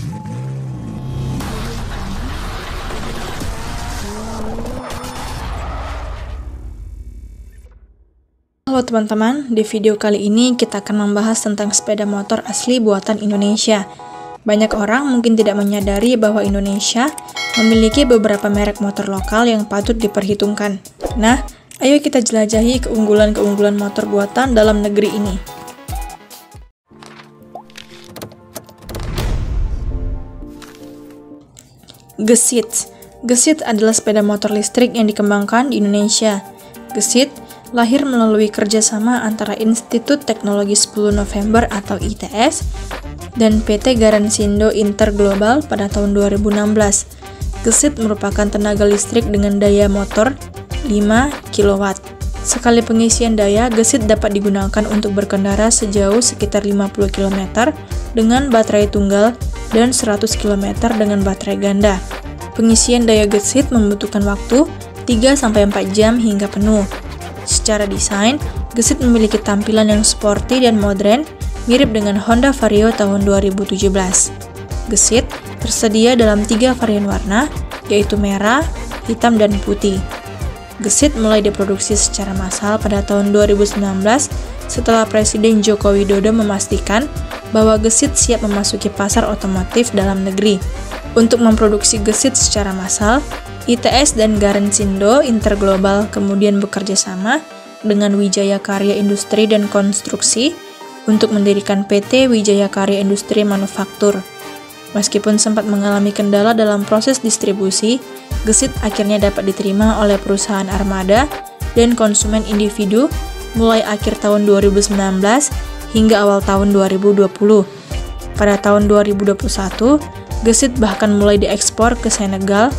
Halo teman-teman, di video kali ini kita akan membahas tentang sepeda motor asli buatan Indonesia. Banyak orang mungkin tidak menyadari bahwa Indonesia memiliki beberapa merek motor lokal yang patut diperhitungkan. Nah, ayo kita jelajahi keunggulan-keunggulan motor buatan dalam negeri ini. Gesit. Gesit adalah sepeda motor listrik yang dikembangkan di Indonesia. Gesit lahir melalui kerjasama antara Institut Teknologi 10 November atau ITS dan PT Garansindo Interglobal pada tahun 2016. Gesit merupakan tenaga listrik dengan daya motor 5 kW. Sekali pengisian daya, gesit dapat digunakan untuk berkendara sejauh sekitar 50 km dengan baterai tunggal dan 100 km dengan baterai ganda. Pengisian daya gesit membutuhkan waktu 3-4 jam hingga penuh. Secara desain, gesit memiliki tampilan yang sporty dan modern, mirip dengan Honda Vario tahun 2017. Gesit tersedia dalam 3 varian warna, yaitu merah, hitam, dan putih. Gesit mulai diproduksi secara massal pada tahun 2019 setelah Presiden Joko Widodo memastikan bahwa gesit siap memasuki pasar otomotif dalam negeri. Untuk memproduksi gesit secara massal, ITS dan Garansindo Interglobal kemudian bekerja sama dengan Wijaya Karya Industri dan Konstruksi untuk mendirikan PT Wijaya Karya Industri Manufaktur. Meskipun sempat mengalami kendala dalam proses distribusi, gesit akhirnya dapat diterima oleh perusahaan armada dan konsumen individu mulai akhir tahun 2019 hingga awal tahun 2020. Pada tahun 2021, gesit bahkan mulai diekspor ke Senegal,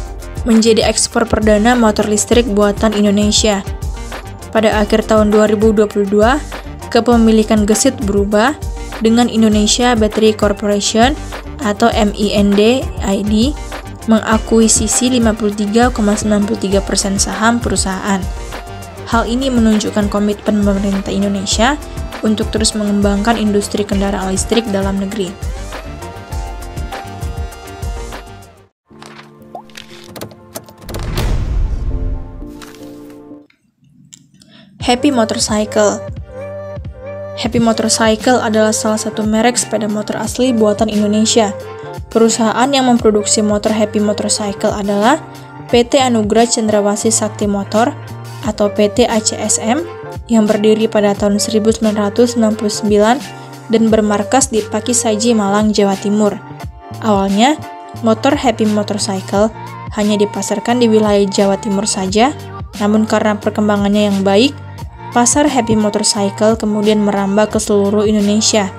menjadi ekspor perdana motor listrik buatan Indonesia. Pada akhir tahun 2022, kepemilikan gesit berubah dengan Indonesia Battery Corporation atau MIND ID mengakuisisi 53,93% saham perusahaan. Hal ini menunjukkan komitmen pemerintah Indonesia untuk terus mengembangkan industri kendaraan listrik dalam negeri. Happy Motorcycle. Happy Motorcycle adalah salah satu merek sepeda motor asli buatan Indonesia. Perusahaan yang memproduksi motor Happy Motorcycle adalah PT Anugrah Cendrawasih Sakti Motor atau PT ACSM yang berdiri pada tahun 1999 dan bermarkas di Pakisaji, Malang, Jawa Timur. Awalnya, motor Happy Motorcycle hanya dipasarkan di wilayah Jawa Timur saja, namun karena perkembangannya yang baik, pasar Happy Motorcycle kemudian merambah ke seluruh Indonesia.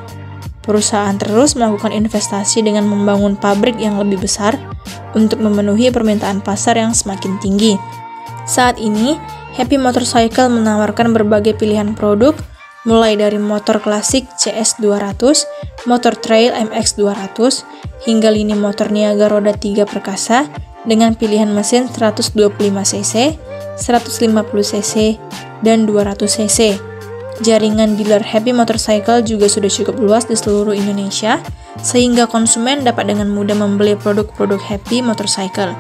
Perusahaan terus melakukan investasi dengan membangun pabrik yang lebih besar untuk memenuhi permintaan pasar yang semakin tinggi. Saat ini, Happy Motorcycle menawarkan berbagai pilihan produk, mulai dari motor klasik CS200, motor trail MX200, hingga lini motor niaga roda 3 perkasa dengan pilihan mesin 125cc, 150cc, dan 200cc. Jaringan dealer Happy Motorcycle juga sudah cukup luas di seluruh Indonesia, sehingga konsumen dapat dengan mudah membeli produk-produk Happy Motorcycle.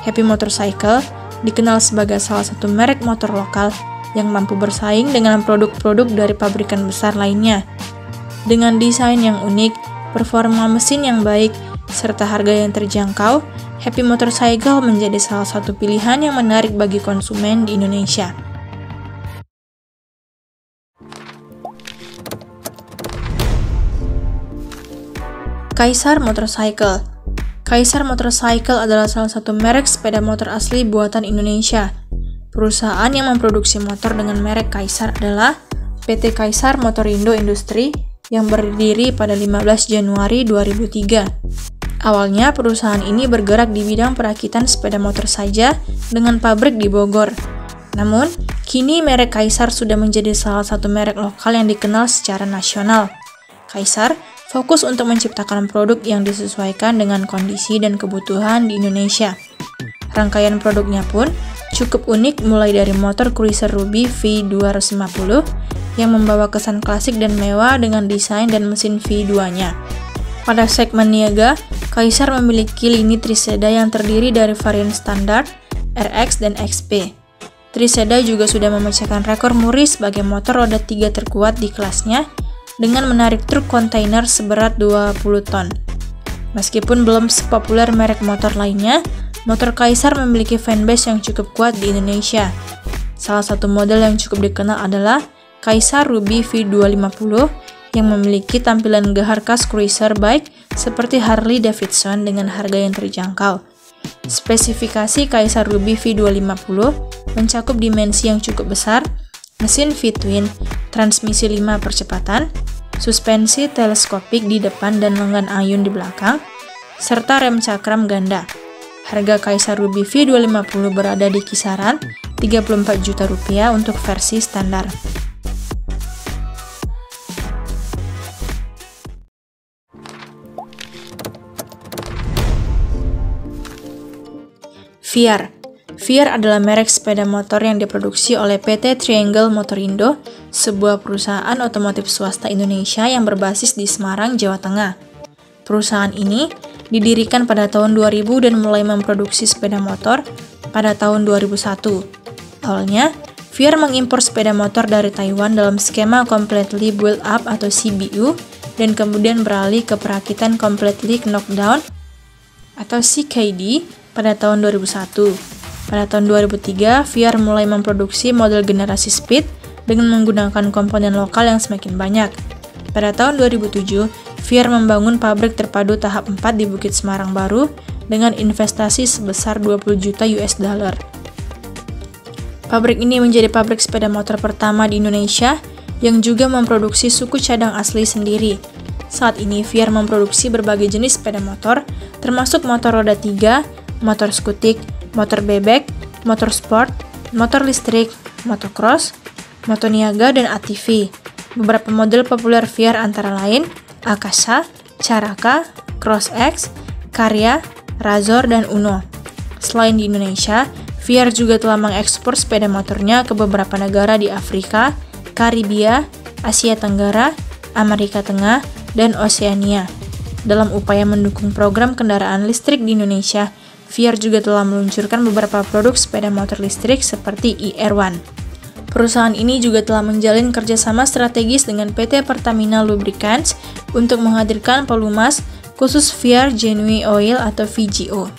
Happy Motorcycle dikenal sebagai salah satu merek motor lokal yang mampu bersaing dengan produk-produk dari pabrikan besar lainnya. Dengan desain yang unik, performa mesin yang baik, serta harga yang terjangkau, Happy Motorcycle menjadi salah satu pilihan yang menarik bagi konsumen di Indonesia. Kaisar Motorcycle. Kaisar Motorcycle adalah salah satu merek sepeda motor asli buatan Indonesia. Perusahaan yang memproduksi motor dengan merek Kaisar adalah PT Kaisar Motorindo Industri yang berdiri pada 15 Januari 2003. Awalnya perusahaan ini bergerak di bidang perakitan sepeda motor saja dengan pabrik di Bogor. Namun, kini merek Kaisar sudah menjadi salah satu merek lokal yang dikenal secara nasional. Kaisar fokus untuk menciptakan produk yang disesuaikan dengan kondisi dan kebutuhan di Indonesia. Rangkaian produknya pun cukup unik, mulai dari motor cruiser Ruby V250 yang membawa kesan klasik dan mewah dengan desain dan mesin V2-nya. Pada segmen niaga, Kaisar memiliki lini Triseda yang terdiri dari varian standar, RX, dan XP. Triseda juga sudah memecahkan rekor muri sebagai motor roda 3 terkuat di kelasnya dengan menarik truk kontainer seberat 20 ton. Meskipun belum sepopuler merek motor lainnya, motor Kaisar memiliki fanbase yang cukup kuat di Indonesia. Salah satu model yang cukup dikenal adalah Kaisar Ruby V250 yang memiliki tampilan gahar khas cruiser bike seperti Harley Davidson dengan harga yang terjangkau. Spesifikasi Kaisar Ruby V250 mencakup dimensi yang cukup besar, mesin V-twin, transmisi 5 percepatan, suspensi teleskopik di depan dan lengan ayun di belakang, serta rem cakram ganda. Harga Kaisar Ruby V250 berada di kisaran Rp34 juta untuk versi standar. Viar adalah merek sepeda motor yang diproduksi oleh PT Triangle Motorindo, sebuah perusahaan otomotif swasta Indonesia yang berbasis di Semarang, Jawa Tengah. Perusahaan ini didirikan pada tahun 2000 dan mulai memproduksi sepeda motor pada tahun 2001. Awalnya, Viar mengimpor sepeda motor dari Taiwan dalam skema Completely Built Up atau CBU dan kemudian beralih ke perakitan Completely Knocked Down atau CKD pada tahun 2001. Pada tahun 2003, Viar mulai memproduksi model generasi Speed dengan menggunakan komponen lokal yang semakin banyak. Pada tahun 2007, Viar membangun pabrik terpadu tahap 4 di Bukit Semarang Baru dengan investasi sebesar 20 juta US dollar. Pabrik ini menjadi pabrik sepeda motor pertama di Indonesia yang juga memproduksi suku cadang asli sendiri. Saat ini, Viar memproduksi berbagai jenis sepeda motor, termasuk motor roda 3, motor skutik, motor bebek, motor sport, motor listrik, motocross, motor niaga, dan ATV. Beberapa model populer Viar antara lain Akasa, Caraka, Cross X, Karya, Razor, dan Uno. Selain di Indonesia, Viar juga telah mengekspor sepeda motornya ke beberapa negara di Afrika, Karibia, Asia Tenggara, Amerika Tengah, dan Oseania. Dalam upaya mendukung program kendaraan listrik di Indonesia, Viar juga telah meluncurkan beberapa produk sepeda motor listrik seperti IR1. Perusahaan ini juga telah menjalin kerjasama strategis dengan PT Pertamina Lubricants untuk menghadirkan pelumas khusus Viar Genuine Oil atau VGO.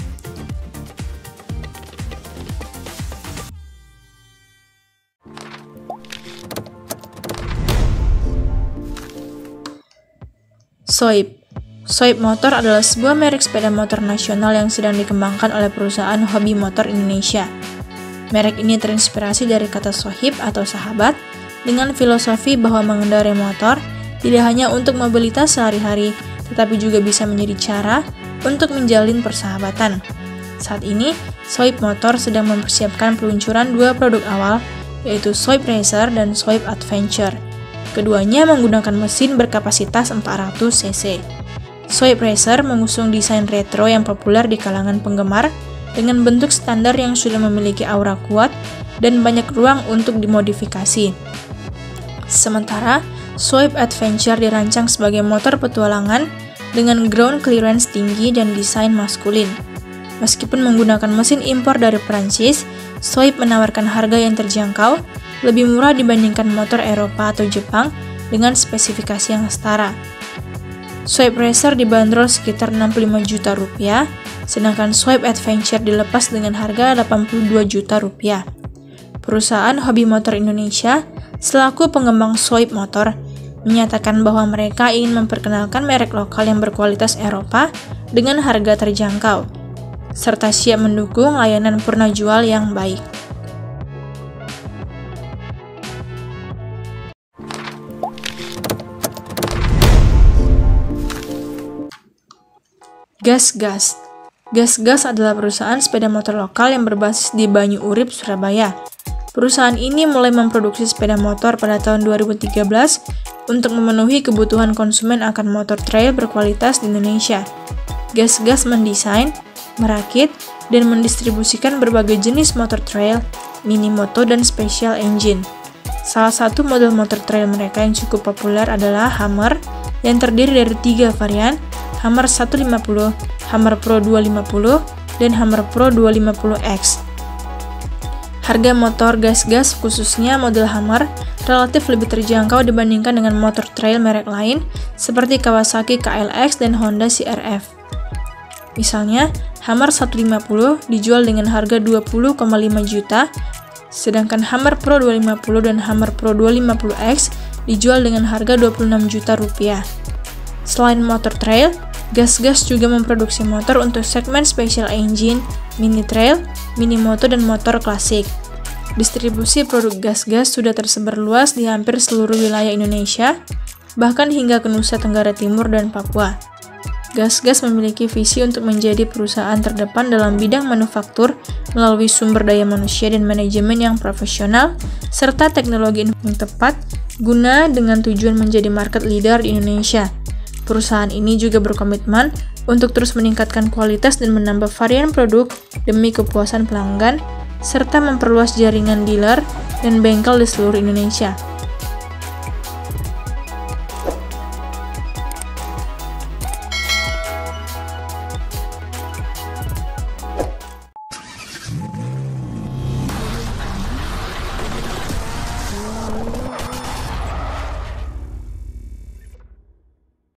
Soib Motor adalah sebuah merek sepeda motor nasional yang sedang dikembangkan oleh perusahaan hobi motor Indonesia. Merek ini terinspirasi dari kata sohib atau sahabat, dengan filosofi bahwa mengendarai motor tidak hanya untuk mobilitas sehari-hari, tetapi juga bisa menjadi cara untuk menjalin persahabatan. Saat ini, Soib Motor sedang mempersiapkan peluncuran dua produk awal, yaitu Soib Racer dan Soib Adventure. Keduanya menggunakan mesin berkapasitas 400 cc. Soib Racer mengusung desain retro yang populer di kalangan penggemar dengan bentuk standar yang sudah memiliki aura kuat dan banyak ruang untuk dimodifikasi. Sementara, Soib Adventure dirancang sebagai motor petualangan dengan ground clearance tinggi dan desain maskulin. Meskipun menggunakan mesin impor dari Prancis, Soib menawarkan harga yang terjangkau, lebih murah dibandingkan motor Eropa atau Jepang dengan spesifikasi yang setara. Soib Racer dibanderol sekitar 65 juta rupiah, sedangkan Soib Adventure dilepas dengan harga 82 juta rupiah. Perusahaan hobi motor Indonesia, selaku pengembang Soib Motor, menyatakan bahwa mereka ingin memperkenalkan merek lokal yang berkualitas Eropa dengan harga terjangkau, serta siap mendukung layanan purna jual yang baik. Gas adalah perusahaan sepeda motor lokal yang berbasis di Banyu Urip, Surabaya. Perusahaan ini mulai memproduksi sepeda motor pada tahun 2013 untuk memenuhi kebutuhan konsumen akan motor trail berkualitas di Indonesia. Gas mendesain, merakit, dan mendistribusikan berbagai jenis motor trail, mini moto, dan special engine. Salah satu model motor trail mereka yang cukup populer adalah Hammer yang terdiri dari 3 varian, Hummer 150, Hummer Pro 250, dan Hummer Pro 250X. Harga motor gas-gas khususnya model Hummer relatif lebih terjangkau dibandingkan dengan motor trail merek lain seperti Kawasaki KLX dan Honda CR-V. Misalnya, Hummer 150 dijual dengan harga 20,5 juta, sedangkan Hummer Pro 250 dan Hummer Pro 250X dijual dengan harga 26 juta rupiah. Selain motor trail, gas-gas juga memproduksi motor untuk segmen special engine, mini trail, mini moto, dan motor klasik. Distribusi produk gas-gas sudah tersebar luas di hampir seluruh wilayah Indonesia, bahkan hingga ke Nusa Tenggara Timur dan Papua. Gas-gas memiliki visi untuk menjadi perusahaan terdepan dalam bidang manufaktur melalui sumber daya manusia dan manajemen yang profesional, serta teknologi yang tepat, guna dengan tujuan menjadi market leader di Indonesia. Perusahaan ini juga berkomitmen untuk terus meningkatkan kualitas dan menambah varian produk demi kepuasan pelanggan, serta memperluas jaringan dealer dan bengkel di seluruh Indonesia.